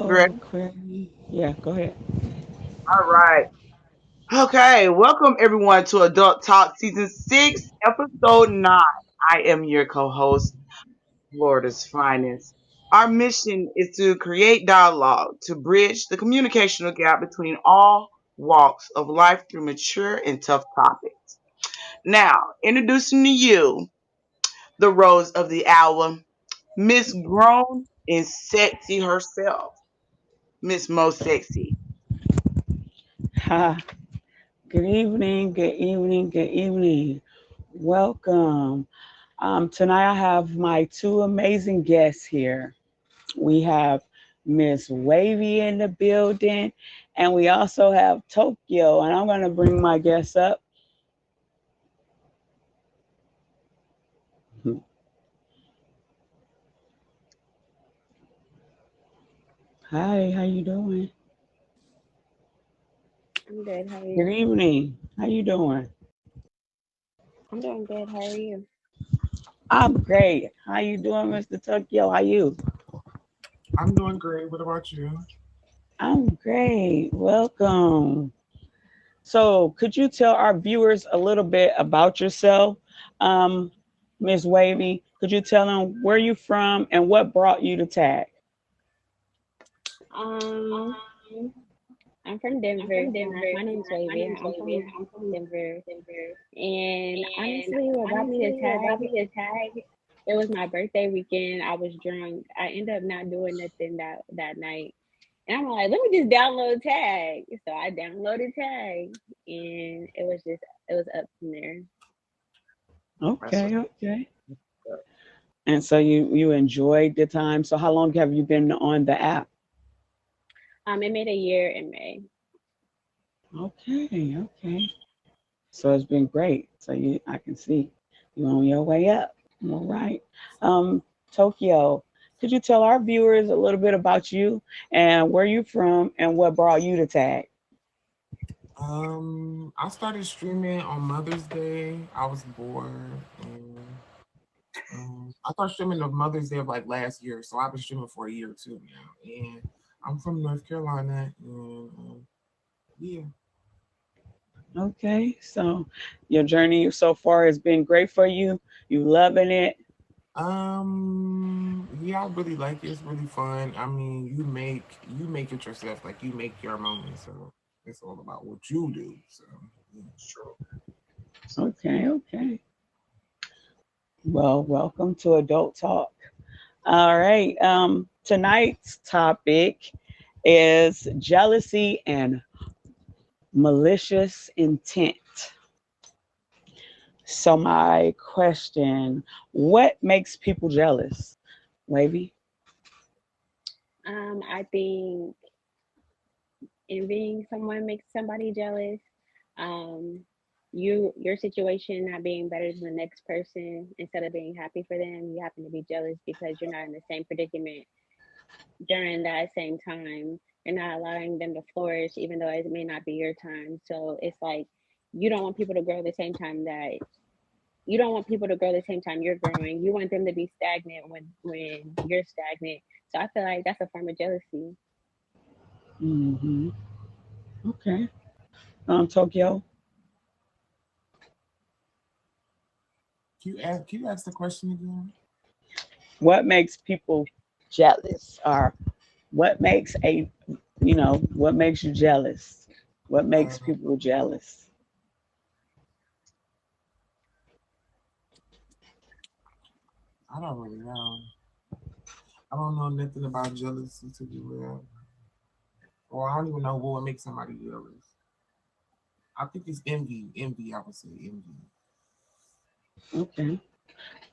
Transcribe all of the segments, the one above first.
Great. Hello, Query. Yeah, go ahead. All right. Okay. Welcome everyone to Adult Talk Season 6, Episode 9. I am your co-host, Florida's Finest. Our mission is to create dialogue to bridge the communicational gap between all walks of life through mature and tough topics. Now, introducing to you the rose of the hour, Miss Grown and Sexy herself, Miss Mo Sexy. Ha. Good evening, good evening, good evening. Welcome. Tonight I have my two amazing guests here. We have Miss Wavy in the building, and we also have Tokyo. And I'm going to bring my guests up. Hi, how you doing? I'm good. How are Good you? evening. How you doing? I'm doing good. How are you? I'm great. How you doing, Mr. Tokyo? How you? I'm doing great. What about you? I'm great. Welcome. So, could you tell our viewers a little bit about yourself, um, Miss Wavy? Could you tell them where you from and what brought you to Tag? Um, I'm from Denver. My name's Wavy. I'm from Denver. And honestly, what brought me to tag, it was my birthday weekend. I was drunk. I ended up not doing nothing that night. And I'm like, let me just download tag. So I downloaded tag and it was up from there. That's Okay, what's okay. up. And so you enjoyed the time. So, how long have you been on the app? It made a year in May. Okay, okay. So it's been great. So I can see you on your way up. All right. Tokyo, could you tell our viewers a little bit about you and where you from and what brought you to Tag? I started streaming on Mother's Day. I was bored, and I started streaming on Mother's Day of like last year. So I've been streaming for a year or two now, and I'm from North Carolina, and yeah. Okay, so your journey so far has been great for you. You loving it? Yeah, I really like it. It's really fun. I mean, you make it yourself. Like you make your moments, so it's all about what you do. So yeah. True. Okay, okay. Well, welcome to Adult Talk. All right. Tonight's topic is jealousy and malicious intent. So my question, what makes people jealous? Wavy? I think envying someone makes somebody jealous. Um, your situation not being better than the next person, instead of being happy for them, you happen to be jealous because you're not in the same predicament during that same time. You're not allowing them to flourish, even though it may not be your time. So it's like you don't want people to grow the same time that you don't want people to grow the same time you're growing. You want them to be stagnant when you're stagnant. So I feel like that's a form of jealousy. Hmm. Okay. Tokyo, Can you ask the question again? what makes people jealous? Or what makes what makes you jealous? What makes Uh, people jealous? I don't really know. I don't know nothing about jealousy to be real. Or I don't even know what would make somebody jealous. I think it's envy. Envy, I would say envy. Okay.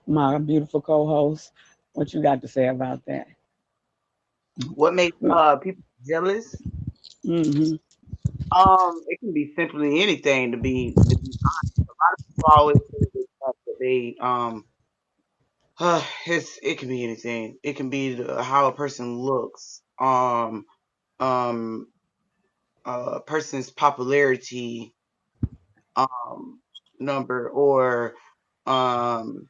My beautiful co-host, what you got to say about that? What makes people jealous? Mm-hmm. It can be simply anything to be honest. A lot of people always say the fact that they it can be anything. It can be how a person looks, um, a person's popularity um number, or um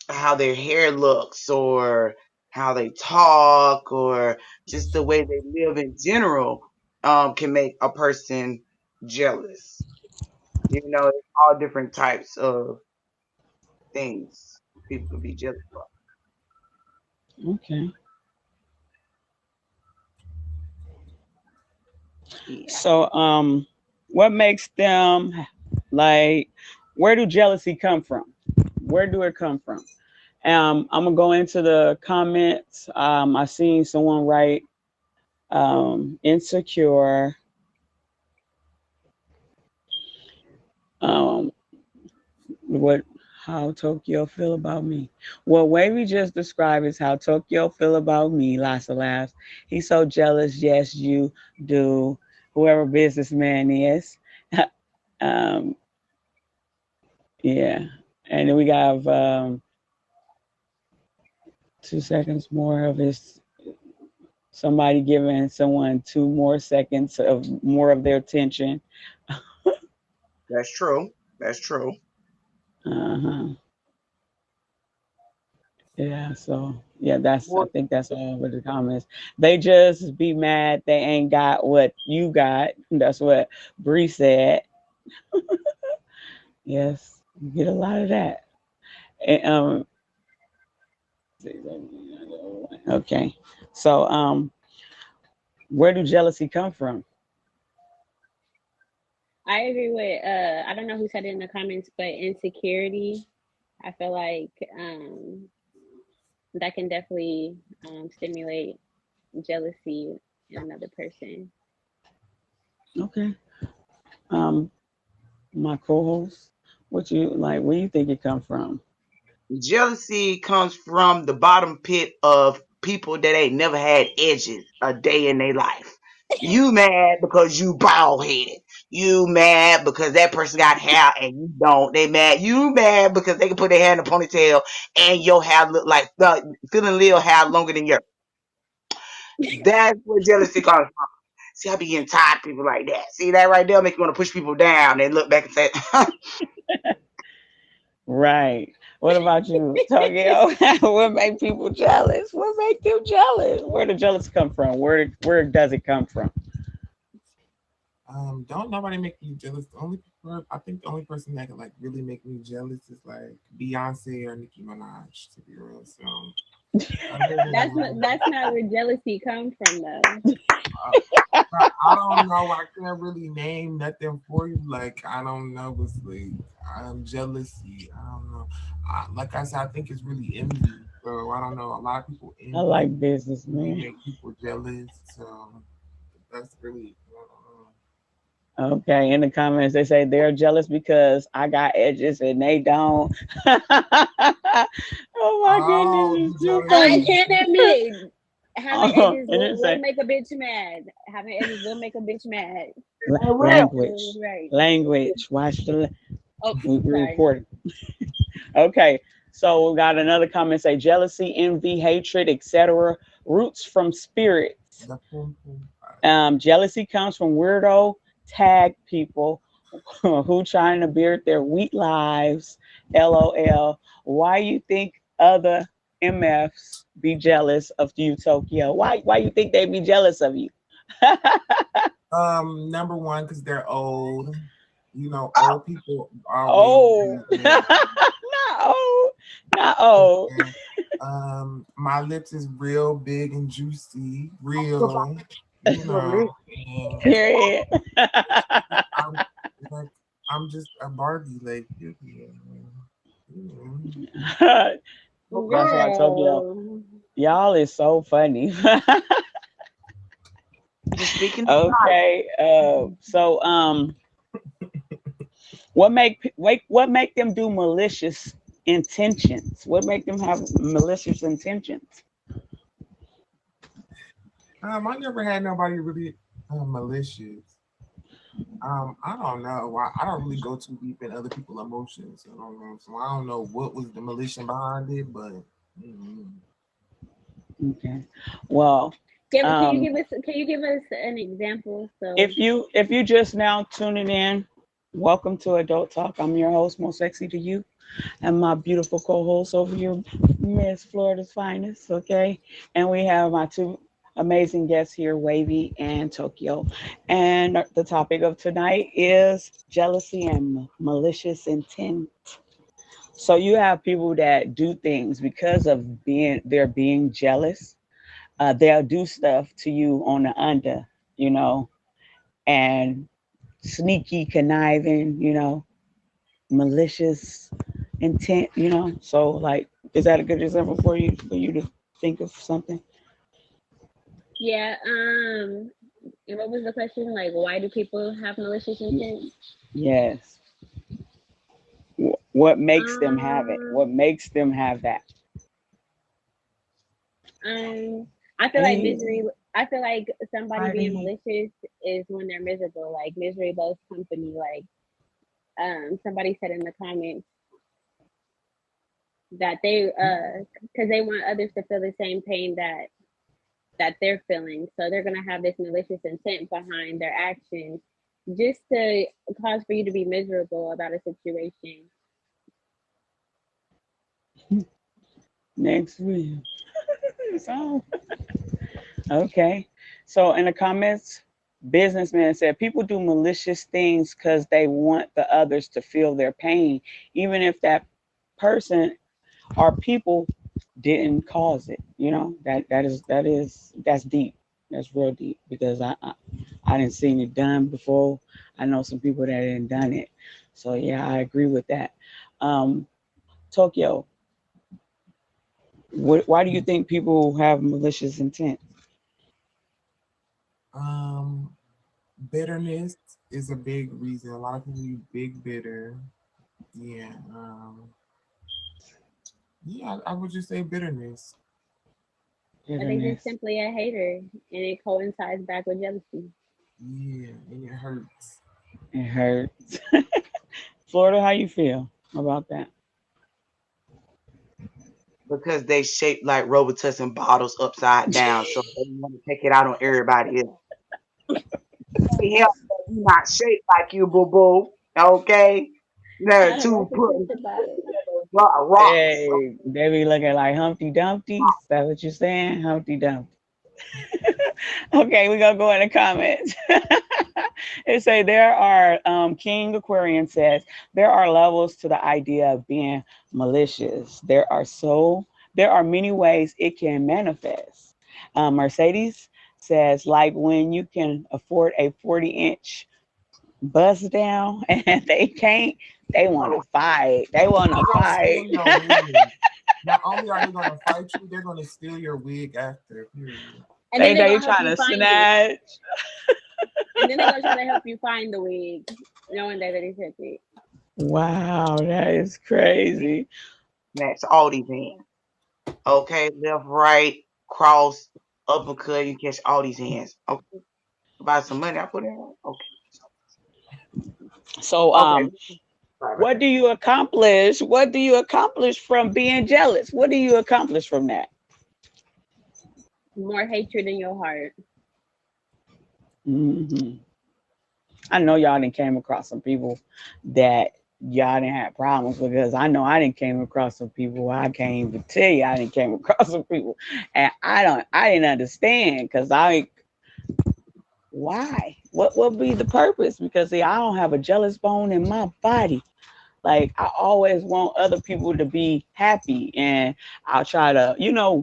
how their hair looks, or how they talk or just the way they live in general can make a person jealous. You know, it's all different types of things people can be jealous of. Okay. Yeah. So, what makes them like? Where do jealousy come from? Where do it come from? I'm gonna go into the comments. I seen someone write insecure. Um, what? How Tokyo feel about me? Well, way we just described is how Tokyo feel about me. Lots of laughs. He's so jealous. Yes, you do. Whoever businessman is. um, yeah. And then we got 2 seconds more of his somebody giving someone 2 more seconds of more of their attention. That's true. That's true. Uh-huh. Yeah, so yeah, that's I Well, think that's all with the comments. They just be mad they ain't got what you got. That's what Bree said. Yes, you get a lot of that. And, okay. So where do jealousy come from? I agree with I don't know who said it in the comments, but insecurity. I feel like that can definitely stimulate jealousy in another person. Okay. Um my co-host, what you like, where you think it come from? jealousy comes from the bottom pit of people that ain't never had edges a day in their life. You mad because you bald headed. You mad because that person got hair and you don't. They mad. You mad because they can put their hair in a ponytail and your hair look like feeling little hair longer than yours. That's where jealousy comes from. See, I be getting tired of people like that. See that right there make you want to push people down and look back and say, Right. What about you, Tokyo? What make people jealous? What make them jealous? Where did jealous come from? Where does it come from? Don't nobody make me jealous. The only I think the only person that can like really make me jealous is like Beyonce or Nicki Minaj, to be real. So other than That's not where jealousy comes from though. uh, I don't know. I can't really name nothing for you. Like I don't know. It's like jealousy. I don't know. Like I said, I think it's really envy. So I don't know. A lot of people I envy like business, me, man. make people jealous. So that's really. I don't know. Okay, in the comments they say they're jealous because I got edges and they don't. Oh my goodness, Oh, you it's too I jealous? funny. can admit having edges And it will say make a bitch mad. Having edges will make a bitch mad. I You're will. language, absolutely right. language. Watch the Oh, we sorry. recording. Okay, so we got another comment say jealousy, envy, hatred, etc. Roots from spirits. The pum pum. Jealousy comes from weirdo tag people who trying to beard their wheat lives. LOL. Why you think other MFs be jealous of you, Tokyo? Why you think they be jealous of you? Number one, because they're old. You know, Oh, old people always Oh, be not old, not old. yeah. My lips is real big and juicy, real. You know, and Period. I'm like, I'm just a Barbie, like, yeah. Mm. That's why Tokyo, Girl. y'all is so funny. just speaking the truth. Okay, so what make them do malicious intentions? What make them have malicious intentions? I never had nobody really malicious. I don't know. I don't really go too deep in other people's emotions. I don't know. So I don't know what was the malicious behind it, but mm, Okay, well, Can you um, give us an example? So if you just now tuning in, Welcome to Adult Talk. I'm your host, Most Sexy to You, and my beautiful co-host over here, Miss Florida's Finest. Okay, and we have my two amazing guests here, Wavy and Tokyo. And the topic of tonight is jealousy and malicious intent. So you have people that do things because of they're being jealous. They'll do stuff to you on the under, you know, and sneaky, conniving, malicious intent, So like, is that a good example for you to think of something? Yeah. And what was the question? Like, why do people have malicious intent? Yes. What makes them have it? Um, What makes them have that? um, I feel like Hey, misery. I feel like somebody being Friday. malicious is when they're miserable. Like misery loves company. Like somebody said in the comments that they because they want others to feel the same pain that they're feeling. So they're gonna have this malicious intent behind their actions just to cause for you to be miserable about a situation. Next week. So, okay. So in the comments, businessman said people do malicious things because they want the others to feel their pain, even if that person or people didn't cause it. That's deep. That's real deep because I didn't seen it done before. I know some people that didn't done it. So yeah, I agree with that. Um, Tokyo, why do you think people have malicious intent? Um, Bitterness is a big reason. A lot of people be big bitter. Yeah. Yeah, I would just say bitterness. Or they just Bitterness. simply a hater and it coincides back with jealousy. Yeah, and it hurts. It hurts. Florida, how you feel about that? Because they shaped like Robitussin bottles upside down, so they want to take it out on everybody else. Hey, help that we not shaped like you, boo boo. Okay, there Not a two put repetition bottle. rocks. Hey, they be looking like Humpty Dumpty. Is that what you're saying? Humpty Dumpty. Okay, we're gonna go in the comments. It say there are King Aquarian says there are levels to the idea of being malicious. There are many ways it can manifest. Mercedes says like when you can afford a 40-inch bust down and they can't, they want to Oh, fight. They want to They're gonna steal fight. your wig. Not only are they gonna fight you, they're gonna steal your wig after. Period. And then They they're they gonna help trying you to find it. snatch. And then they're gonna try to help you find the wig, knowing that they took it. Wow, that is crazy. snatch all these hands. Okay, left, right, cross, uppercut. You catch all these hands. Okay, buy some money. I put it in. Okay, So, okay. Right, what right. do you accomplish? What do you accomplish from being jealous? What do you accomplish from that? More hatred in your heart. Hmm. I know y'all didn't came across some people that y'all didn't have problems with, because I know I didn't came across some people. I can't even tell you I didn't came across some people, and I didn't understand because why? What would be the purpose? Because see, I don't have a jealous bone in my body. Like I always want other people to be happy, and I'll try to,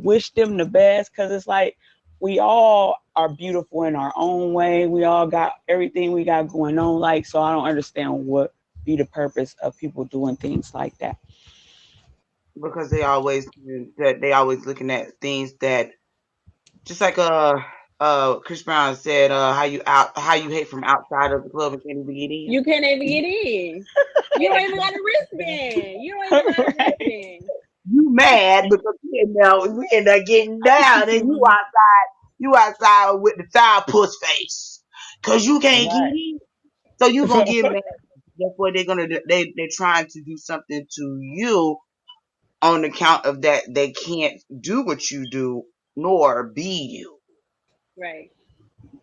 wish them the best, because it's like we all are beautiful in our own way. We all got everything we got going on. Like, so I don't understand what be the purpose of people doing things like that. Because they always looking at things that just like Chris Brown said, how you hate from outside of the club and can't even get in. You can't even get in. You don't even got a wristband. You don't even got a Right. wristband. You mad because we end up getting down and you outside with the sour puss face. Cause you can't get Right. in. So you gonna get mad. That's what they're gonna do. They're trying to do something to you on account of that they can't do what you do nor be you. Right.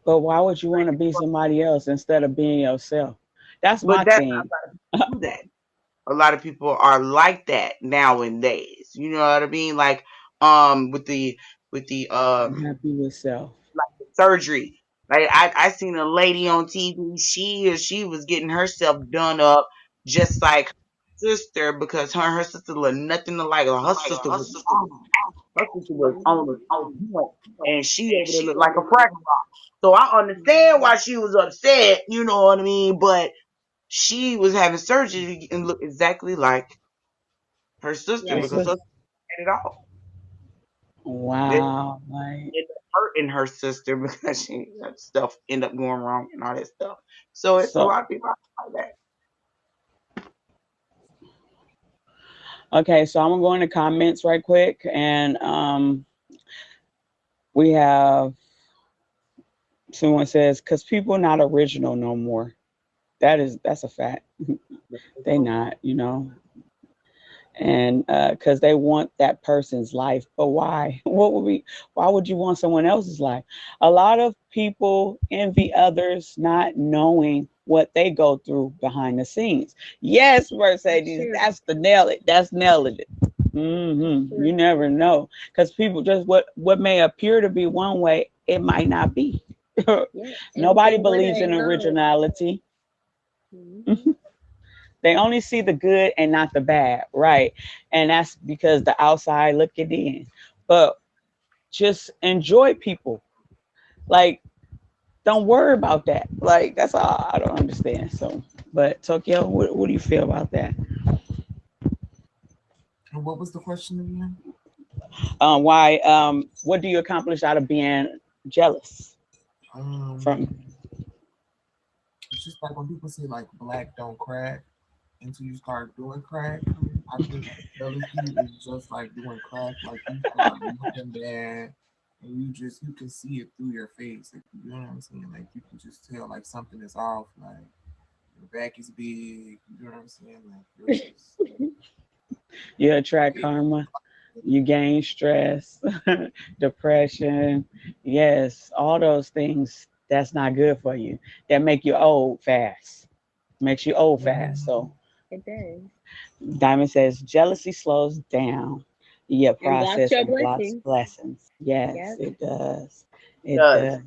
But why would you want to be somebody else instead of being yourself? That's But my that's thing. not a lot of people do that. A lot of people are like that nowadays. You know what I mean? Like with the I'm happy with self. surgery. Like I seen a lady on TV. She was getting herself done up just like her sister because her and her sister looked nothing alike. Her sister was her sister was on the joint, and she over there looked like a crack rock. So I understand why she was upset. You know what I mean? But she was having surgery and looked exactly like her sister Her Right. because her sister. sister had it all. They Wow. Like, ended up hurting her sister because she that stuff ended up going wrong and all that stuff. So it's a so lot of people like that. okay, so I'm gonna go in the comments right quick, and we have someone says because people not original no more. That's a fact. They not, and because they want that person's life, but why? Why would you want someone else's life? A lot of people envy others not knowing what they go through behind the scenes. Yes, That's Mercedes, true. that's the nail it. That's nailing it. That's You true. never know because people just what may appear to be one way, it might not be. Yeah. And Nobody they want to believes in acknowledge. originality. Hmm. They only see the good and not the bad, right? And that's because the outside looking in. But just enjoy people. Like, don't worry about that. Like, that's all I don't understand. So, but Tokyo, what do you feel about that? And what was the question again? Why? What do you accomplish out of being jealous Um, from? it's just like when people say like black don't crack until you start doing crack. I think jealousy is just like doing crack. Like you start looking bad, and you can see it through your face. Like, you know what I'm saying? Like you can just tell like something is off. Like your back is big. You know what I'm saying? Like you're just You attract it, karma. You gain stress, depression. Yes, all those things. That's not good for you. That make you old fast. Makes you old fast. Mhm. So It does. Diamond says jealousy slows down your And blocks process your and blocks blessings. blessings. Yes, Yep. it does. It It does. does.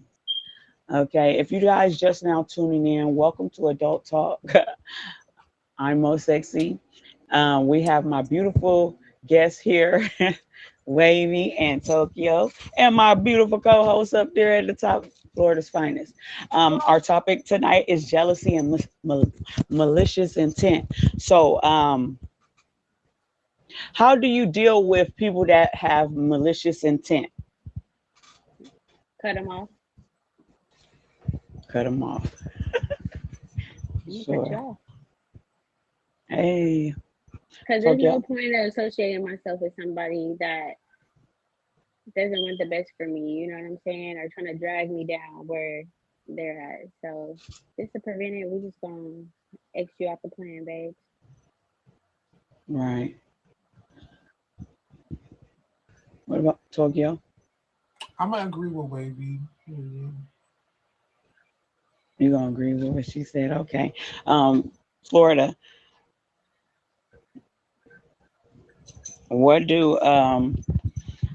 Okay, if you guys just now tuning in, welcome to Adult Talk. I'm Mo Sexy. We have my beautiful guests here, Wavy and Tokyo, and my beautiful co-host up there at the top, Florida's finest. Our topic tonight is jealousy and malicious intent. So, how do you deal with people that have malicious intent? Cut them off. Cut them off. I'm gonna cut you Sure. off. Hey, Because there's no Tokyo. point of associating myself with somebody that doesn't want the best for me. You know what I'm saying? Or trying to drag me down where they're at. So just to prevent it, we just gonna X you out the plan, babe. Right. What about Tokyo? I'm gonna agree with Wavy. Yeah. You gonna agree with what she said? Okay. Florida. What do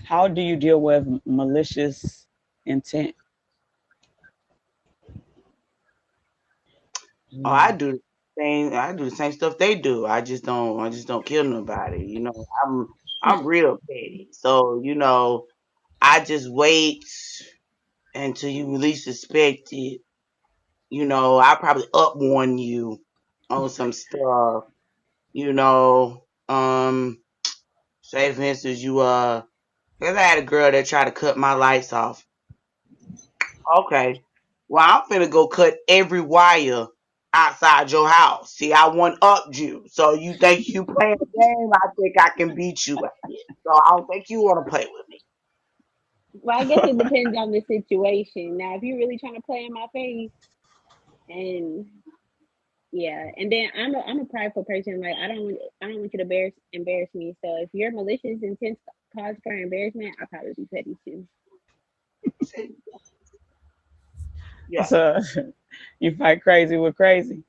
How do you deal with malicious intent? Oh, I do the same stuff they do. I just don't kill nobody. You know, I'm real petty. So, you know, I just wait until you least expect it. You know, I probably up warn you on some stuff, you know. Say for instance you cause I had a girl that tried to cut my lights off. Okay. Well, I'm finna go cut every wire outside your house. See, I one upped you. So you think you playing the game? I think I can beat you at it. So I don't think you wanna play with me. Well, I guess it depends on the situation. Now, if you're really trying to play in my face, and yeah, and then I'm a prideful person. Like I don't want you to embarrass me. So if your malicious intent cause for embarrassment, I'll probably be petty too. See? Yeah. So, You fight crazy with crazy.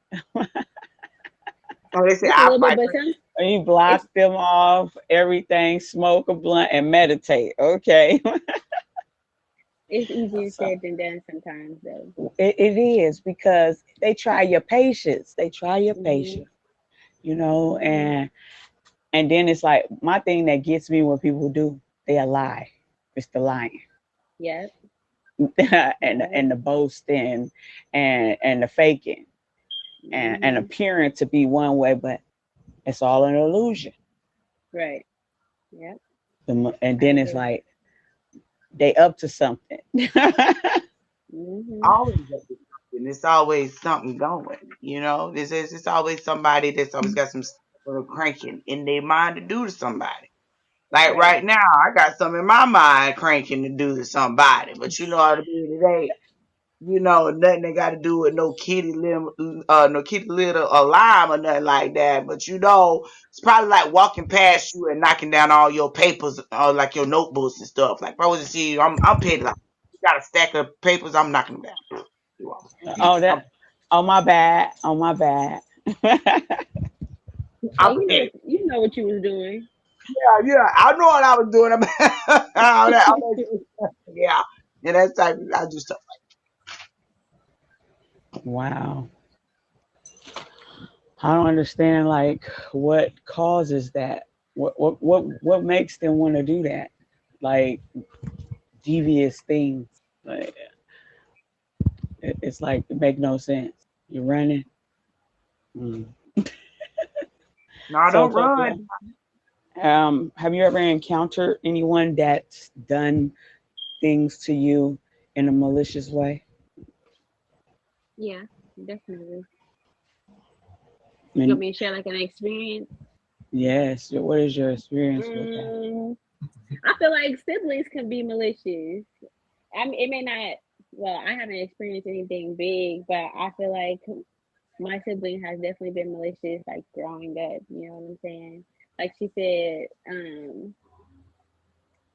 Oh, they say It's a I little bit, fight. but some You it's block them off, everything, smoke a blunt, and meditate. Okay. it's easier So said than done sometimes though. it is because they try your patience. They try your Mhm. patience, and then it's like my thing that gets me when people do, they lie. It's the lying. Yep. and Yep. the boasting and the faking and Mhm. appearing to be one way, but it's all an illusion. Right. Yep. And I then it's agree. like they up to something. Mhm. Always up to something. It's always something going. It's always somebody that's always got some sort of cranking in their mind to do to somebody. Like Right. right now, I got something in my mind cranking to do to somebody. But you know how to be today. Nothing they got to do with no kitty litter or lime or nothing like that. But it's probably like walking past you and knocking down all your papers, like your notebooks and stuff. Like, bro, you see, I'm petty. Like, you got a stack of papers, I'm knocking them down. Oh, I'm, that. Oh, my bad. Oh, my bad. Oh, I'm petty. you know what you was doing. Yeah, I know what I was doing. Yeah, and that's type. I do stuff. Wow. I don't understand like what causes that. What makes them want to do that? Like devious things. Like it's like it make no sense. You're running. Mm. No, So don't run. Tokyo, have you ever encountered anyone that's done things to you in a malicious way? Yeah, definitely. You want And me to share like an experience? yes, what is your experience with that? Mm, I feel like siblings can be malicious. I mean, it may not. Well, I haven't experienced anything big, but I feel like my sibling has definitely been malicious, like growing up. You know what I'm saying? Like she said,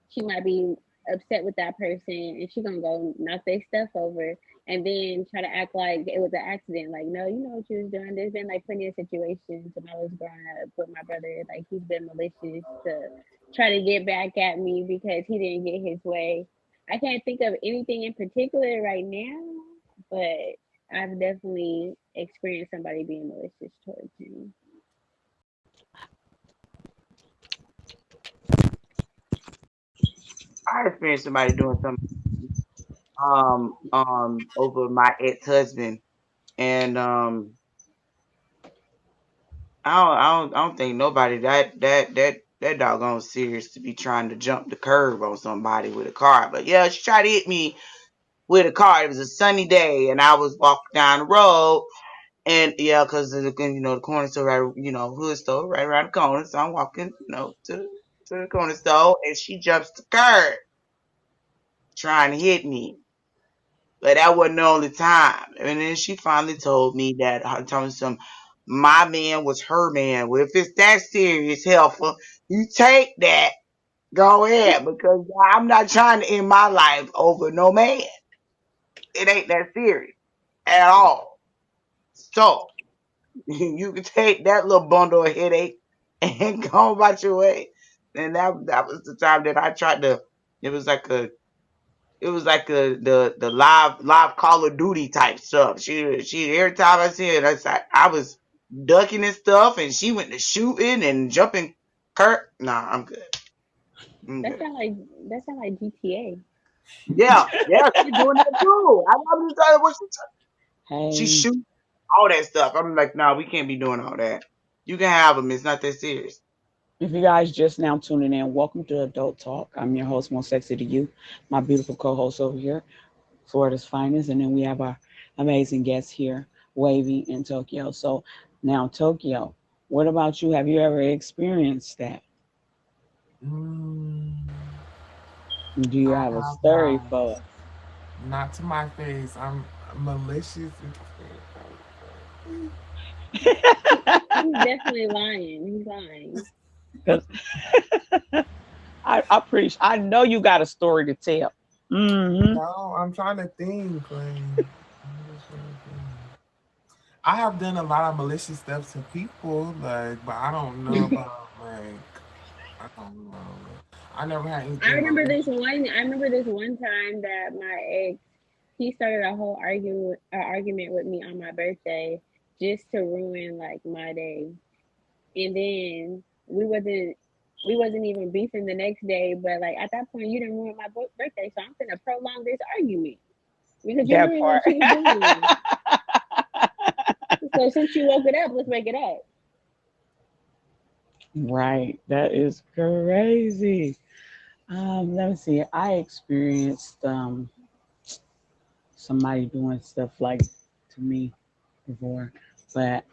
she might be upset with that person and she gonna go knock their stuff over and then try to act like it was an accident. Like, no, you know what you was doing. There's been like plenty of situations when I was growing up with my brother, like he's been malicious to try to get back at me because he didn't get his way. I can't think of anything in particular right now, but I've definitely experienced somebody being malicious towards me. I experienced somebody doing something over my ex husband, and I don't think nobody that doggone serious to be trying to jump the curb on somebody with a car. But yeah, she tried to hit me with a car. It was a sunny day, and I was walking down the road, and yeah, because the corner store, right, hood store right around the corner. So I'm walking, to the corner store, and she jumps the curb trying to hit me. But that wasn't the only time. And then she finally told me that my man was her man. Well, if it's that serious, helpful, you take that, go ahead, because I'm not trying to end my life over no man. It ain't that serious at all. So you can take that little bundle of headache and go about your way. And that was the time that I tried to. It was like a it was like the live Call of Duty type stuff. She every time I see it, I was ducking and stuff, and she went to shooting and jumping. Kurt, nah, I'm good. I'm That good. sound like that sound like GTA. Yeah, she doing that too. I'm just telling you what she Hey, shoot all that stuff. I'm like, nah, we can't be doing all that. You can have them. It's not that serious. if you guys just now tuning in, welcome to Adult Talk. I'm your host, Most Sexy to You, my beautiful co-host over here, Florida's finest, and then we have our amazing guest here, Wavy in Tokyo. So now, Tokyo, what about you? Have you ever experienced that? Mm, Do you I have a have story not. for us? Not to my face. I'm malicious. He's definitely lying. He's lying. Because I know you got a story to tell. Mm-hmm. No, I'm trying to think. Like, I'm just trying to think. I have done a lot of malicious stuff to people, like, but I don't know about like I don't know. I never had I anything remember this malicious. one. I remember this one time that my ex, he started a whole argument with me on my birthday just to ruin like my day. And then we wasn't even beefing the next day, but like at that point you didn't ruin my birthday, so I'm gonna prolong this argument because you're That doing part. what you was doing. So since you woke it up, let's wake it up. Right. That is crazy. Let me see. I experienced somebody doing stuff like to me before, but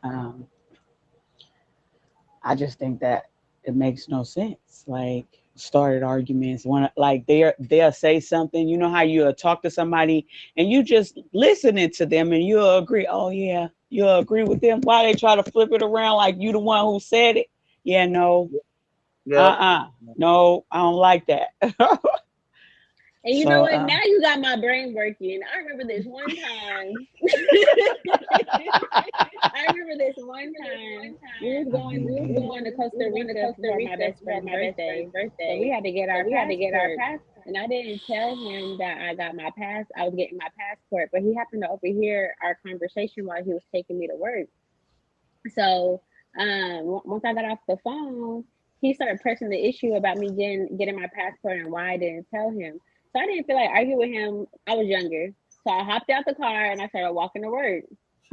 I just think that it makes no sense. Like started arguments, one like they'll say something. You know how you talk to somebody and you just listening to them and you'll agree. Oh yeah, you'll agree with them. Why they try to flip it around like you the one who said it? Yeah, no, Yep. no, I don't like that. And you know So what? Now you got my brain working. I remember this one time. I remember this one time we was going to Costa Rica for my best friend's birthday. So we had to get our passport. And I didn't tell him that I was getting my passport, but he happened to overhear our conversation while he was taking me to work. So once I got off the phone, he started pressing the issue about me getting my passport and why I didn't tell him. So I didn't feel like arguing with him. I was younger, so I hopped out the car and I started walking to work.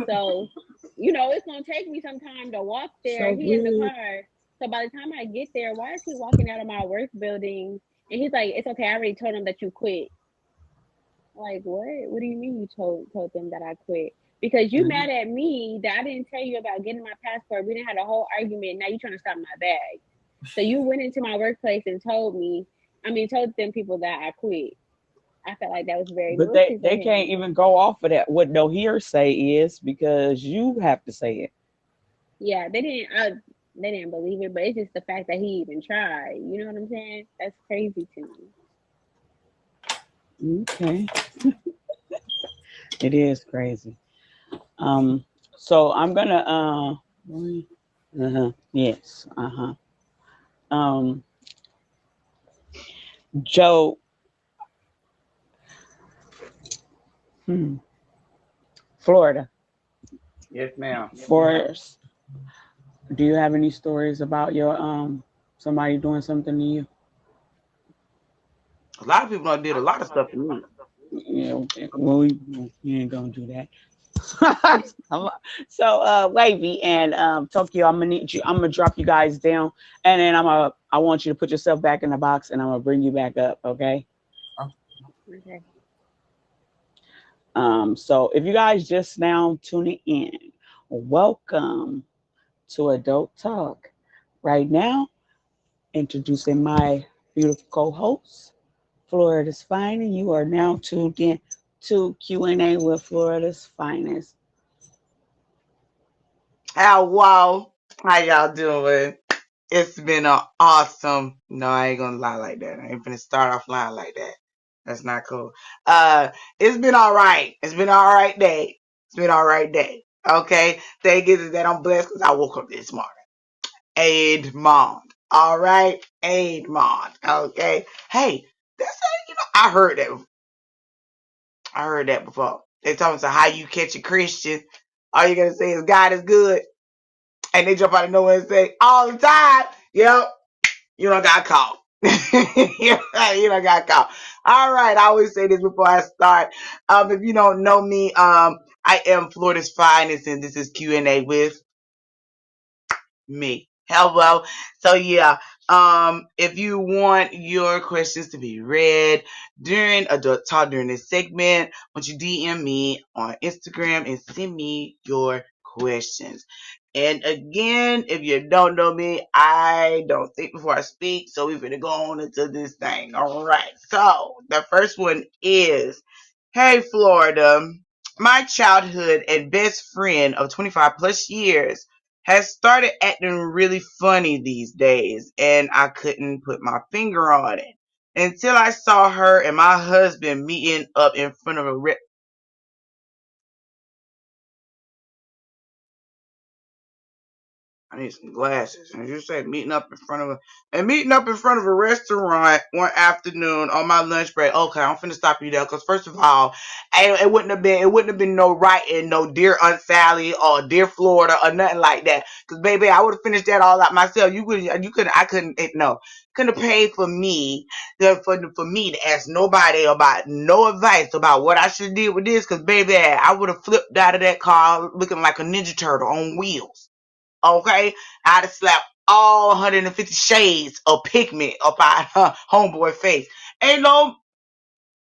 So it's gonna take me some time to walk there. so He in the good. car. So by the time I get there, why is he walking out of my work building? And he's like, "It's okay. I already told him that you quit." Like, what? What do you mean you told them that I quit? Because you mad at me that I didn't tell you about getting my passport. We didn't have a whole argument. Now you trying to stop my bag. So you went into my workplace and told them people that I quit. I felt like that was very But naughty for they can't him. even go off of that. What no hearsay is because you have to say Yeah, they didn't believe it, but it's just the fact that he even tried. You know what I'm saying? That's crazy to me. it. Okay, it is crazy. Um, so I'm gonna yes, Joe, hmm, Florida. Yes, ma'am. Forest. Do you have any stories about your somebody doing something to you? A lot of people done did a lot of stuff to me. Yeah, well, we ain't gonna do that. So, Wavy and Tokyo, I'm gonna need you. I'm gonna drop you guys down, and then I want you to put yourself back in the box, and I'm gonna bring you back up. Okay. Okay. So if you guys just now tuning in, welcome to Adult Talk. Right now, introducing my beautiful co-host, Florida's Finest. You are now tuned in to Q&A with Florida's Finest. How wow. How y'all doing? It's been an awesome. No, I ain't gonna lie like that. I ain't gonna start off lying like that. That's not cool. It's been all right. It's been all right day. It's been all right day. Okay. Thing is that I'm blessed because I woke up this morning. Aid Mond. All right. Aid Mond. Okay. Hey, that's I heard that. I heard that before. They talking about how you catch a Christian. All you gotta say is God is good, and they jump out of nowhere and say all the time. Yep, you don't got caught. You don't got caught. All right. I always say this before I start. If you don't know me, I am Florida's Finest, and this is Q&A with me. Hello. So yeah, if you want your questions to be read during adult talk during this segment, won't you DM me on Instagram and send me your questions. And again, if you don't know me, I don't think before I speak, so we're gonna go on into this thing. All right. So the first one is, hey Florida, my childhood and best friend of 25 plus years has started acting really funny these days, and I couldn't put my finger on it until I saw her and my husband meeting up in front of a I need some glasses. And you say meeting up in front of a restaurant one afternoon on my lunch break. Okay, I'm finna stop you there because first of all, it wouldn't have been no writing, no dear Aunt Sally or dear Florida or nothing like that. Because baby, I would have finished that all out myself. I couldn't. No, couldn't have paid for me for me to ask nobody about no advice about what I should do with this. Because baby, I would have flipped out of that car looking like a Ninja Turtle on wheels. Okay, I'd have slapped all 150 shades of pigment up our homeboy face. Ain't no,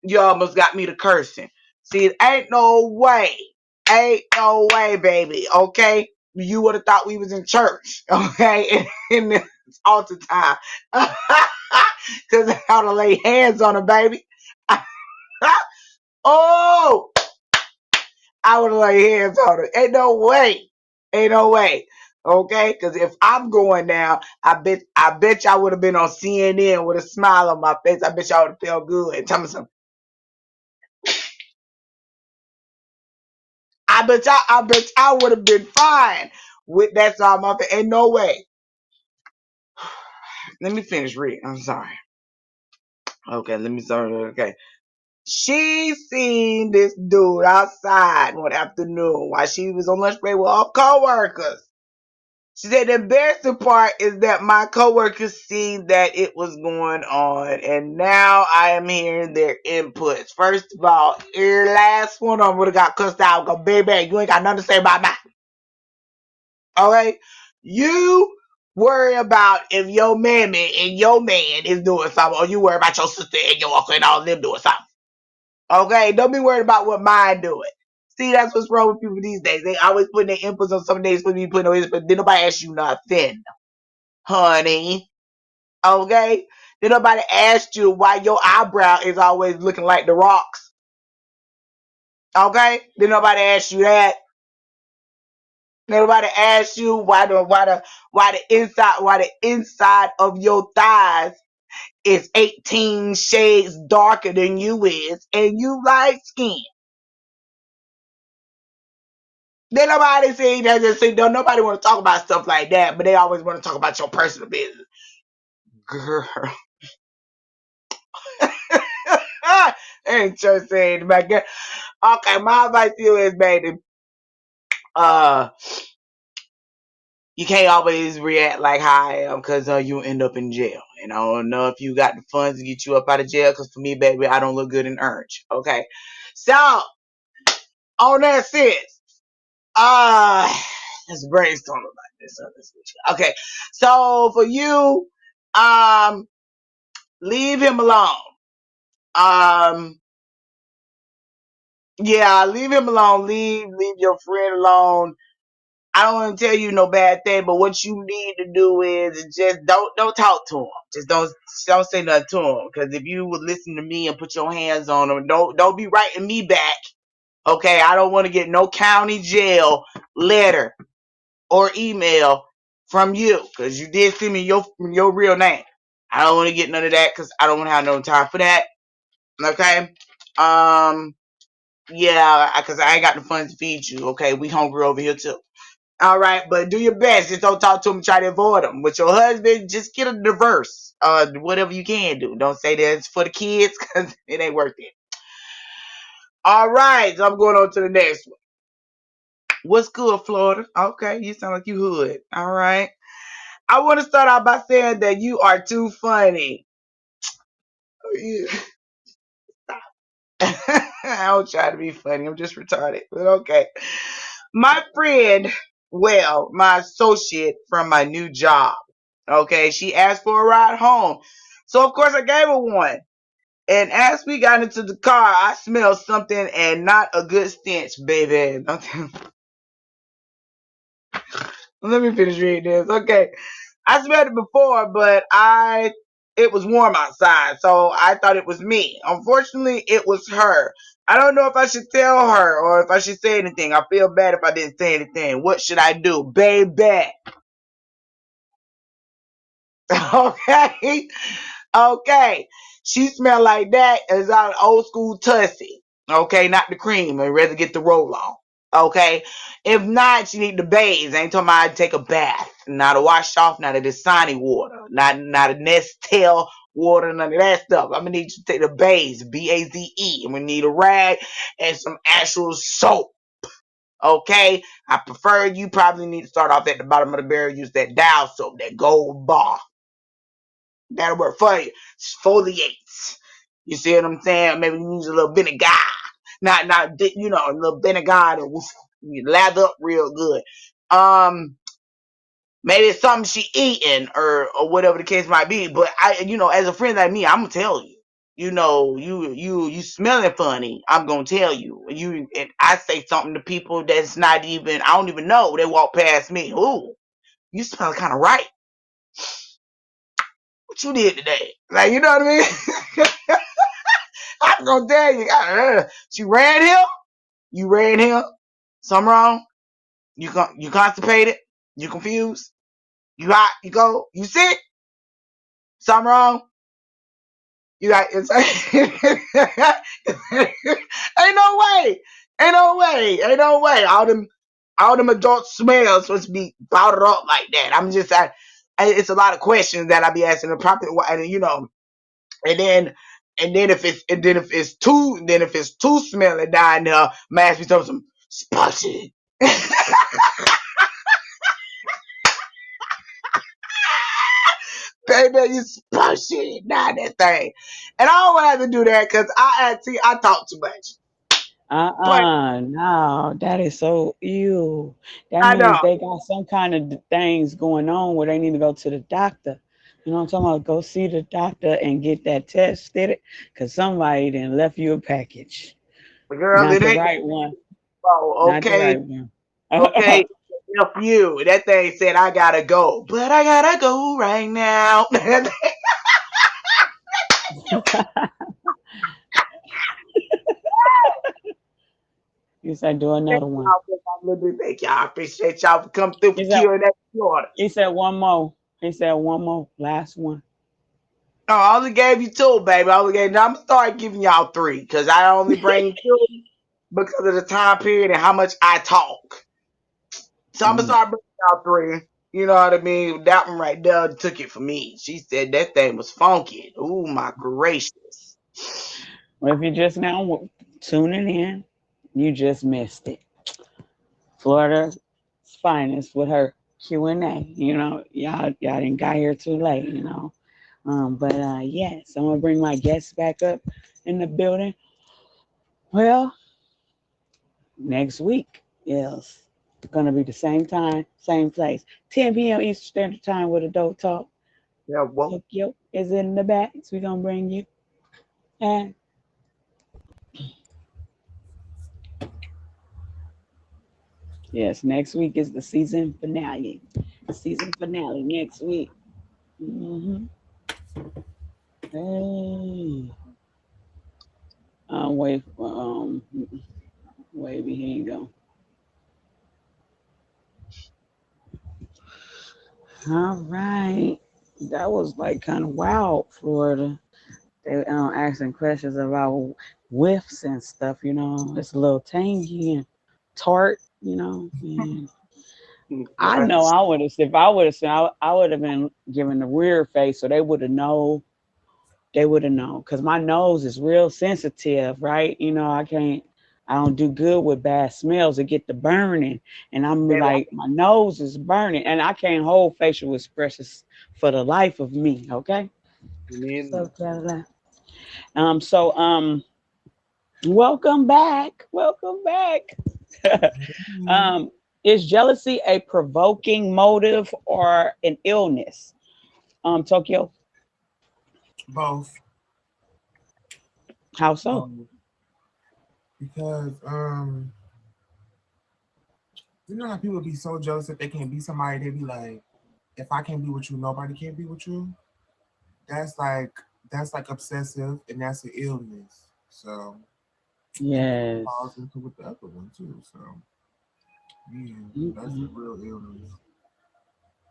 you almost got me to cursing. See, ain't no way, baby. Okay, you would have thought we was in church. Okay, in this altar time, because I had to lay hands on her, baby. Oh, I would have laid hands on her. Ain't no way. Ain't no way. Okay? Because if I'm going down, I bet y'all would have been on CNN with a smile on my face. I bet y'all would have felt good. And tell me something. I bet y'all would have been fine with that smile on my face. Ain't no way. Let me finish reading. I'm sorry. Okay, let me start. Okay. She seen this dude outside one afternoon while she was on lunch break with her coworkers. She said the embarrassing part is that my coworkers seen that it was going on, and now I am hearing their inputs. First of all, your last one of them would have got cussed out. Go, baby, you ain't got nothing to say about that. Okay, you worry about if your mammy and your man is doing something, or you worry about your sister and your uncle and all of them doing something. Okay, don't be worried about what mine doing. See, that's what's wrong with people these days. They always putting their inputs on something they supposed to be putting on input. Did nobody ask you nothing, honey? Okay? Did nobody ask you why your eyebrow is always looking like the rocks? Okay? Did nobody ask you that? Did nobody ask you why the inside of your thighs is 18 shades darker than you is, and you light skin? Then nobody say that. Just say don't nobody want to talk about stuff like that, but they always want to talk about your personal business, girl. Ain't just saying, my girl. Okay, my advice to you is, baby, uh, you can't always react like how I am, because you end up in jail. And I don't know if you got the funds to get you up out of jail, because for me, baby, I don't look good in orange. Okay, so on that sense, uh, let's brainstorm about this. Okay, so for you, leave him alone. Um, yeah, leave him alone. Leave your friend alone. I don't want to tell you no bad thing, but what you need to do is just don't talk to him. Just don't say nothing to him. Because if you would listen to me and put your hands on him, don't be writing me back. Okay, I don't want to get no county jail letter or email from you, because you did send me your real name. I don't want to get none of that, because I don't want to have no time for that. Okay, yeah, because I ain't got the funds to feed you. Okay, we hungry over here too. All right, but do your best. Just don't talk to him. Try to avoid him. With your husband, just get a divorce. Whatever you can do. Don't say that it's for the kids, because it ain't worth it. All right, so I'm going on to the next one. What's good, Florida? Okay, you sound like you hood. All right. I want to start out by saying that you are too funny. I don't try to be funny. I'm just retarded. But okay. My friend, well, my associate from my new job, okay, she asked for a ride home. So, of course, I gave her one. And as we got into the car, I smelled something, and not a good stench, baby. Let me finish reading this. Okay. I smelled it before, but it was warm outside, so I thought it was me. Unfortunately, it was her. I don't know if I should tell her or if I should say anything. I feel bad if I didn't say anything. What should I do? Baby. Okay. Okay. She smelled like that as out of old school Tussie. Okay, not the cream. I'd rather get the roll on. Okay. If not, you need to bathe. I ain't talking about take a bath. Not a wash off, not a Dasani water, not a Nestle water, none of that stuff. I'm gonna need you to take the baze, BAZE. I'm gonna need a rag and some actual soap. Okay. I prefer you probably need to start off at the bottom of the barrel, use that Dial soap, that gold bar. That'll work for you. Exfoliates. You see what I'm saying? Maybe you use a little vinegar. Not a little vinegar to lather up real good. Maybe it's something she eating or whatever the case might be. But as a friend like me, I'm gonna tell you. You smelling funny. I'm gonna tell you. And I say something to people that's not even. I don't even know. They walk past me. Ooh, you smell kind of right. What you did today? Like, you know what I mean? I'm gonna tell you. She ran here. You ran here. Something wrong? You constipated? You confused? You hot? You cold? You sick? Something wrong? You got it's ain't no way. Ain't no way. Ain't no way. All them adult smells supposed to be bottled up like that. It's a lot of questions that I be asking the proper and then if it's too smelly down there, mask me some spicy. Baby, you spicy down that thing. And I don't want to have to do that because I talk too much. But No, that is so ew. That I know, means they got some kind of things going on where they need to go to the doctor. You know what I'm talking about? Go see the doctor and get that tested because somebody then left you a package. girl, Not it the ain't. right one. Oh, Not the okay, right one. okay. F you. That thing said I gotta go, but I gotta go right now. You said do Thank another one. y'all for my little bit. Thank y'all. I appreciate y'all for coming through for He said curing that water. he said one more. He said one more. Last one. No, I only gave you two, baby. I'm gonna start giving y'all three because I only bring two because of the time period and how much I talk. So I'm gonna Mm. start bringing y'all three. You know what I mean? That one right there took it for me. She said that thing was funky. Ooh, my gracious. Well, if you're just now tuning in, you just missed it. Florida's finest with her Q&A. Y'all didn't got here too late. But yes, I'm gonna bring my guests back up in the building. Well, next week is gonna be the same time, same place, 10 p.m. Eastern Standard Time with Adult Talk. Yeah, well, Tokyo is in the back, so we're gonna bring you. And yes, next week is the season finale. Season finale next week. hmm Hey, wait, wavy. Here you go. All right, that was like kind of wild, Florida. They asking questions about whiffs and stuff. It's a little tangy and tart. And I God, know I would have if I would have said I would have been given the weird face, so they would have know. They would have known because my nose is real sensitive, right? I don't do good with bad smells. It get the burning, and I'm baby, like, my nose is burning, and I can't hold facial expressions for the life of me. Okay, I so welcome back, welcome back. um, is jealousy a provoking motive or an illness? Tokyo, Both. how so? Um, because you know how people be so jealous if they can't be somebody, they be like, if I can't be with you, nobody can be with you. That's like that's like obsessive and that's an illness. So and that Yes. falls into with the other one too. So yeah, that's a Mm-mm. real illness.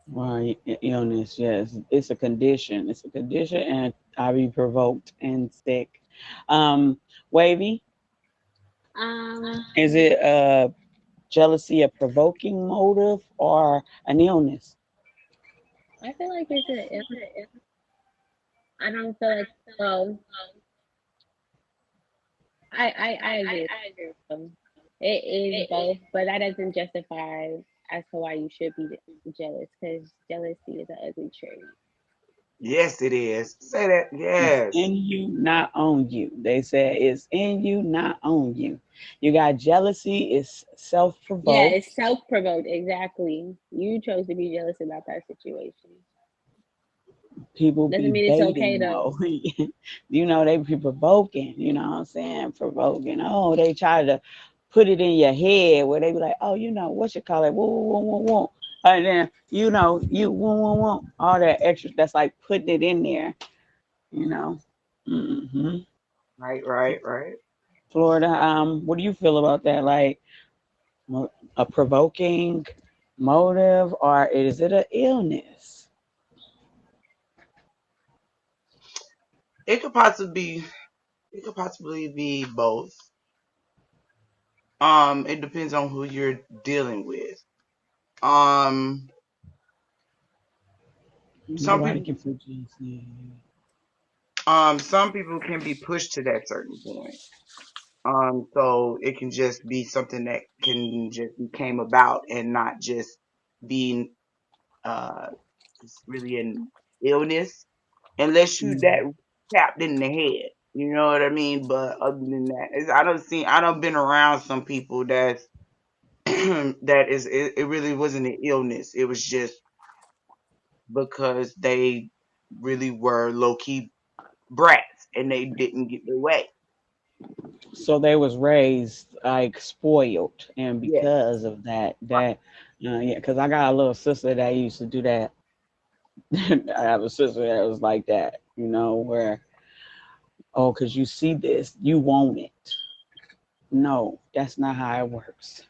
Right, illness. Yes, it's a condition. It's a condition, and I be provoked and sick. Um, Wavy, Um, is it jealousy a provoking motive or an illness? I feel like it's a. I don't feel like. Well, I agree. Um, It is both, but that doesn't justify as to why you should be jealous, because jealousy is an ugly trait. Yes, it is. Say that. It's Yes. in you, not on you. They said it's in you, not on you. You got jealousy, it's self Yeah, it's provoked. self-provoked. Exactly. You chose to be jealous about that situation. People Doesn't be mean it's okay baiting though. though. They be provoking, you know what I'm saying? Provoking. Oh, they try to put it in your head where they be like, oh, what you call it? Woo, woo, woo, woo, woo. And then, you woo, woo, woo. All that extra, that's like putting it in there, you know. hmm Right, right, right. Florida, what do you feel about that? Like a provoking motive, or is it an illness? It could possibly be. It could possibly be both. It depends on who you're dealing with. Um, some Nobody people, can put jealousy. some people can be pushed to that certain point. So it can just be something that can just came about and not just being uh really an illness, unless you that tapped in the head. You know what I mean? But other than that, I don't been around some people that's it really wasn't an illness. It was just because they really were low key brats and they didn't get their way. So they was raised like spoiled, and Yeah. because of yeah, because I got a little sister that used to do that. I have a sister that was like that, where, oh, because you see this, you want it. No, that's not how it works.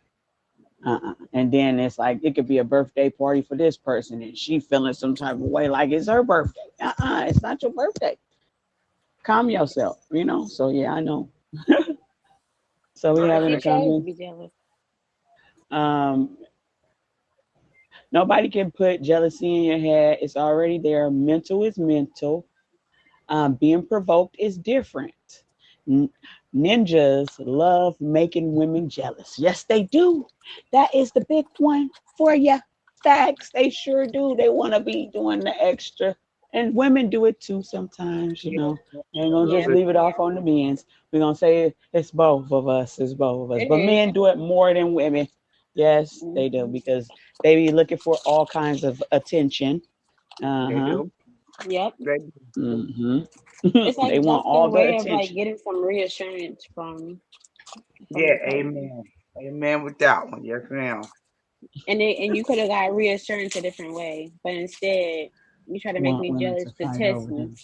And then it's like it could be a birthday party for this person, and she feeling some type of way like it's her birthday. It's not your birthday. Calm yourself, So yeah, I know. So we But have in the she chose to comments. be jealous. Um, Nobody can put jealousy in your head. It's already there. Mental is mental. Being provoked is different. N- Ninjas love making women jealous. Yes, they do. That is the big one for you. Facts. They sure do. They want to be doing the extra. And women do it too sometimes. Yeah. Ain't gonna just Yeah, leave it off on the men's. We're gonna say it's both of us. It's both of us. it But is. men do it more than women. Yes, they do Mm-hmm. because they be looking for all kinds of attention. They Uh-huh. do. Yep. They do. hmm It's They like want that's their all the way of like attention. getting some reassurance from Yeah, the partner. amen. Amen with that one. Yes, ma'am. And you could have got reassurance a different way, but instead you try to make Want me women jealous to to fight test over me. them.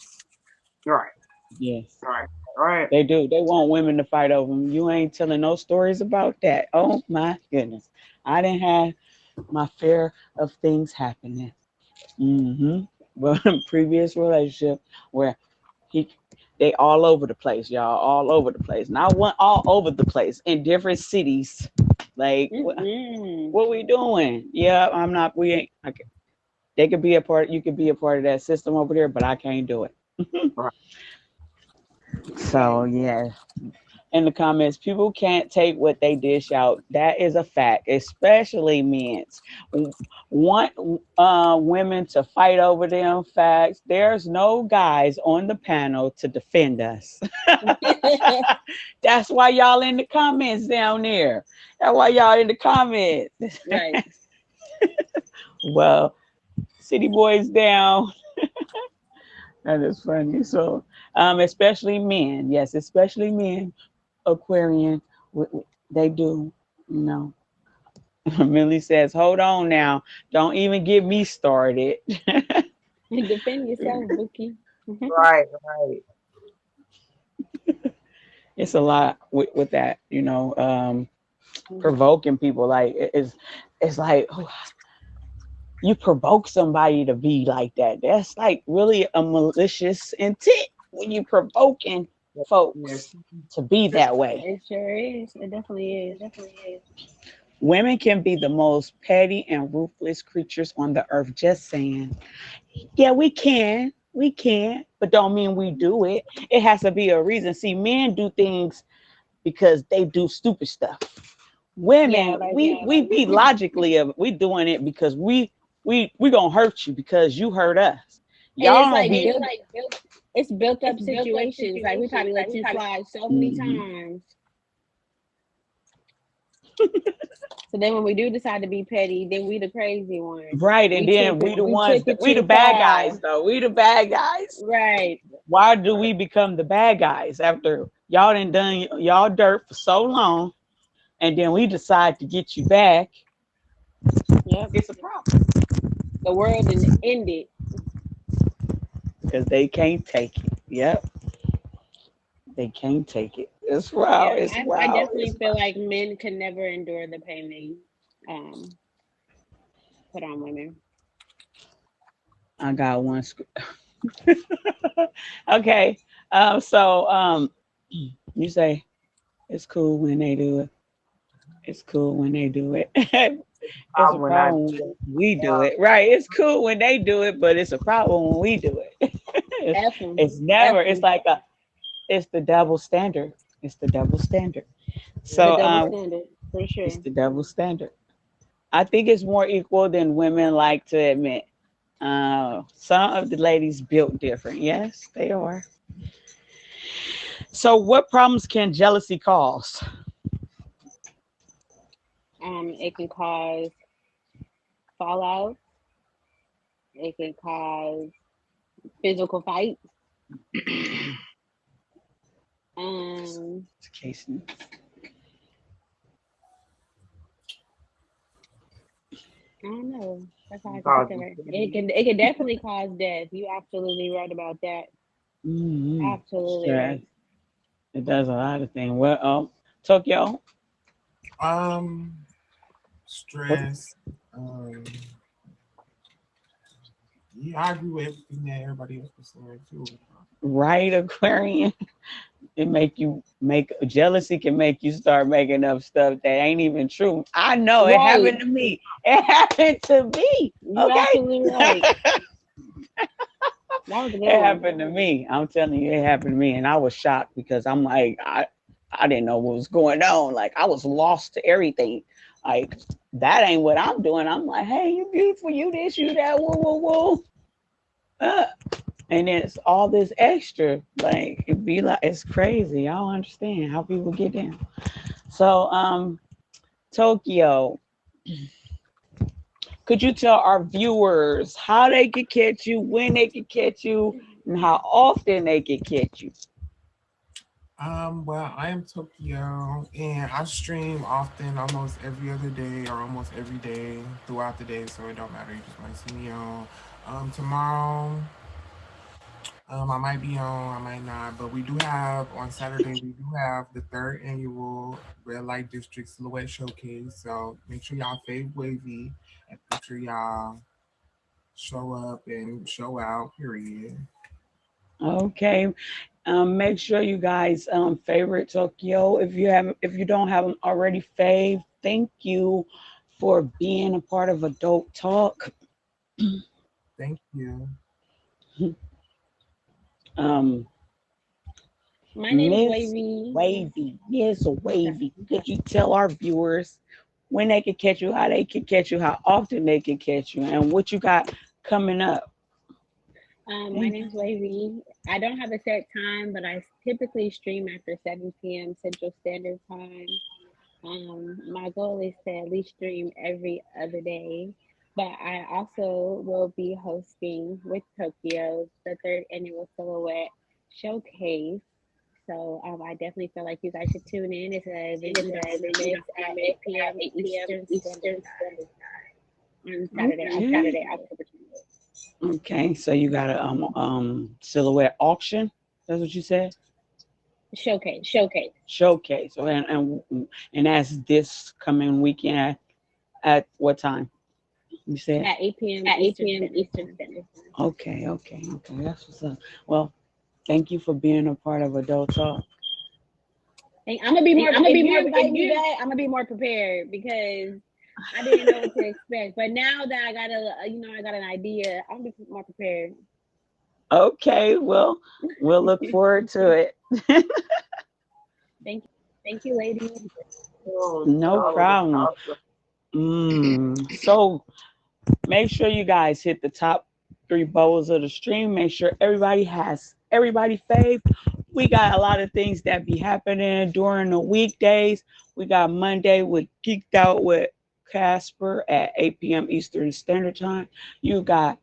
Right, Yes, right, right. they do. They want women to fight over them. You ain't telling no stories about that. Oh my goodness. I didn't have my fair of things happening. But previous relationship where he they all over the place, y'all, all over the place. Not one all over the place in different cities. Like Mm-mm. what we doing? Yeah, I'm not. We ain't. Okay. They could be a part. You could be a part of that system over there, but I can't do it. Right. So yeah, in the comments, people can't take what they dish out. That is a fact, especially men's. Want women to fight over them. Facts. There's no guys on the panel to defend us. That's why y'all in the comments down there. That's why y'all in the comments. Right. Well, City Boys down. That is funny. So, especially men. Yes, especially men. Aquarian, they do. You know. Millie says, "Hold on now. Don't even get me started." Defend yourself, Bookie. Right, right. It's a lot with that. Provoking people. Like it's like you provoke somebody to be like that. That's like really a malicious intent when you provoking Yes. folks to be Yes. that way. It sure is. It definitely is. Women can be the most petty and ruthless creatures on the earth. Just saying. Yeah, we can. We can, but don't mean we do it. It has to be a reason. See, men do things because they do stupid stuff. Yeah, Women, like we be logically of we doing it because we gonna hurt you because you hurt us. and Y'all don't be. it's built up situations. Like we probably let you slide so many Mhm. times. So then when we do decide to be petty, then we the crazy ones. Right, and then we the We ones took that it we the too bad far. guys though. We the bad guys. Right. Why do we become the bad guys after y'all done y'all dirt for so long, and then we decide to get you back? Yep. It's a problem The world and ended. because they can't take it. Yep, they can't take it. It's wow. Yeah, It's I wow. definitely feel like men can never endure the pain they put on women. I got one. Okay. You say it's cool when they do it. It's cool when they do it. It's a When I problem when we do it. Right. It's cool when they do it, but it's a problem when we do it. it's, F them. it's never, it's like it's the double standard. It's the double standard. The So double standard for sure. it's the double standard. I think it's more equal than women like to admit. Some of the ladies built different. Yes, they are. So what problems can jealousy cause? It can cause fallout. It can cause physical fights. Um, Casey. I don't know. That's how I can think call of it. It can definitely cause death. You absolutely right about that. Mm-hmm. Absolutely Stress. right. It does a lot of things. Well, Tokyo. Um, What? stress. Um, yeah, I agree with everything that everybody else was saying too. Right, Aquarian. It make you make jealousy can make you start making up stuff that ain't even true. I know it Right. happened to me. It happened to me. You Okay. absolutely right. That was a good It one. happened to me. I'm telling you, it happened to me, and I was shocked because I'm like, I didn't know what was going on. Like I was lost to everything. Like that ain't what I'm doing. I'm like, hey, you beautiful, you this, you that, whoa, whoa, whoa. Uh, and then it's all this extra. Like it be like it's crazy. I don't understand how people get down. So, Tokyo, could you tell our viewers how they could catch you, when they could catch you, and how often they could catch you? Well, I am Tokyo, and I stream often, almost every other day or almost every day throughout the day, so it don't matter. You just might see me on. Tomorrow, I might be on, I might not, but we do have on Saturday. We do have the third annual Red Light District Silhouette Showcase. So make sure y'all fave wavy and make sure y'all show up and show out. Period. Okay. Make sure you guys favorite Tokyo. If you don't have them already, fave. Thank you for being a part of Adult Talk. Thank you. Um, My name is Miss Wavy. Wavy, Miss Wavy. Could you tell our viewers when they could catch you, how they could catch you, how often they could catch you, and what you got coming up? My Thank name's Wavy. I don't have a set time, but I typically stream after 7 p.m. Central Standard Time. My goal is to at least stream every other day, but I also will be hosting with Tokyo the third annual Silhouette Showcase. So I definitely feel like you guys should tune in. It's an event you don't want to miss at 8 p.m. Eastern Standard Time on Saturday, October Okay. 20th. Okay. So you got a silhouette auction. That's what you said. Showcase Showcase. So and that's this coming weekend at what time? You said. at 8 p.m. Eastern Standard Time. Okay. Okay. Okay. That's what's up. Well, thank you for being a part of Adult Talk. And I'm gonna be more. I'm gonna If be you more. invite If me you back, I'm gonna be more prepared because I didn't know what to expect. But now that I got I got an idea, I'm gonna be more prepared. Okay, well, we'll look forward to it. Thank thank you, ladies. Oh, No that was problem. awesome. So make sure you guys hit the top three bubbles of the stream. Make sure everybody has everybody fave. We got a lot of things that be happening during the weekdays. We got Monday with Geeked Out with Casper at 8 p.m. Eastern Standard Time. You got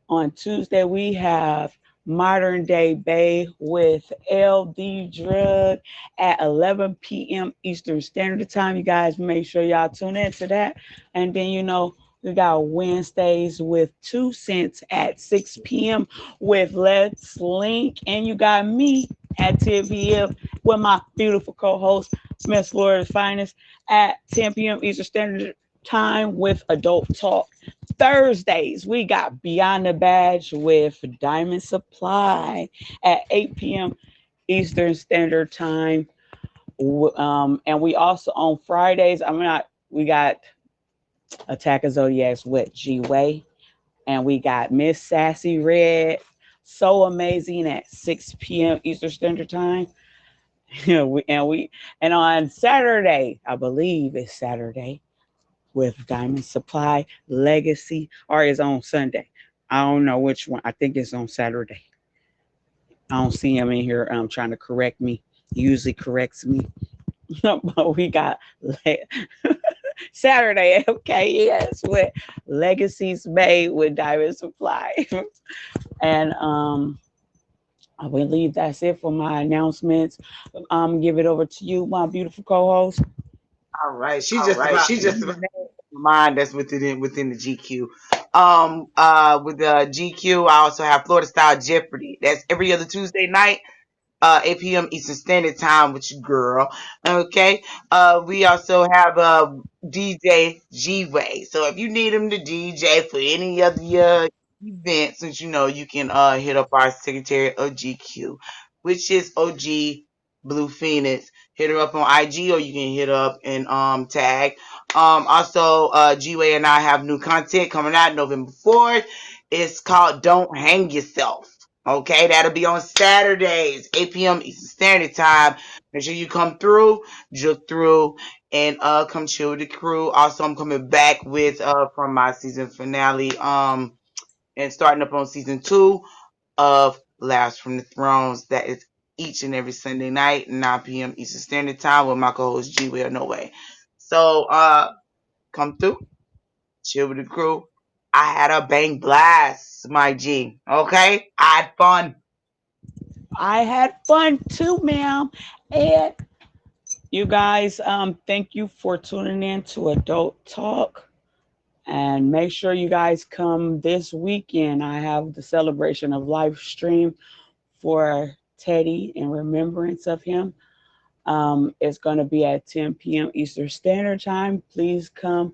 on Tuesday we have Modern Day Bay with LD Drug at 11 p.m. Eastern Standard Time. You guys make sure y'all tune in to that. And then we got Wednesdays with 2 cents at 6 p.m. with Let's Link. And you got me at 10 p.m. with my beautiful co-host, Miss Florida's Finest, at 10 p.m. Eastern Standard Time with Adult Talk. Thursdays, we got Beyond the Badge with Diamond Supply at 8 p.m. Eastern Standard Time. And we also on Fridays, we got Attack of Zodiacs with G Way, and we got Miss Sassy Red, So Amazing at 6 p.m. Eastern Standard Time. And on Saturday, I believe it's Saturday, with Diamond Supply Legacy, or is on Sunday. I don't know which one. I think it's on Saturday. I don't see him in here trying to correct me. He usually corrects me. But we got Saturday, okay, yes, with Legacies Made with Diamond Supply. And I believe that's it for my announcements. Give it over to you, my beautiful co-host. All right. She's All just right, about she's just about. mine that's within the GQ. With the GQ, I also have Florida Style Jeopardy. That's every other Tuesday night, 8 p.m. Eastern Standard Time with your girl. Okay. We also have DJ G Way. So if you need him to DJ for any of the events, since you can hit up our Secretary of GQ, which is OG Blue Phoenix. Hit her up on IG, or you can hit her up and tag. Also, G Way and I have new content coming out November 4th. It's called Don't Hang Yourself. Okay, that'll be on Saturdays, 8 p.m. Eastern Standard Time. Make sure you come through, juke through, and come chill with the crew. Also, I'm coming back with from my season finale, and starting up on season 2 of Last from the Thrones. That is each and every Sunday night, 9 p.m. Eastern Standard Time, with my co-host G Will No Way. So come through, chill with the crew. I had a bang blast, my G. Okay, I had fun. I had fun too, ma'am. And you guys, thank you for tuning in to Adult Talk. And make sure you guys come this weekend. I have the celebration of live stream for Teddy in remembrance of him. It's going to be at 10 p.m. Eastern Standard Time. Please come.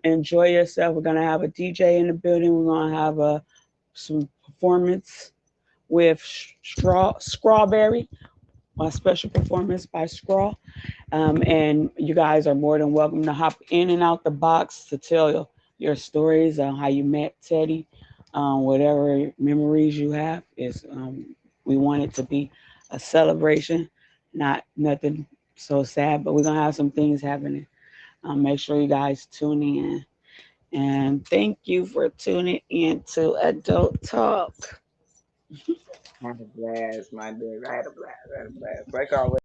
Enjoy yourself. We're going to have a DJ in the building. We're going to have some performance with Strawberry, a special performance by Scraw. And you guys are more than welcome to hop in and out the box to tell your stories on how you met Teddy, whatever memories you have. We want it to be a celebration, not nothing so sad, but we're gonna have some things happening. Make sure you guys tune in. And thank you for tuning in to Adult Talk. I had a blast, my dude. I had a blast. Like always.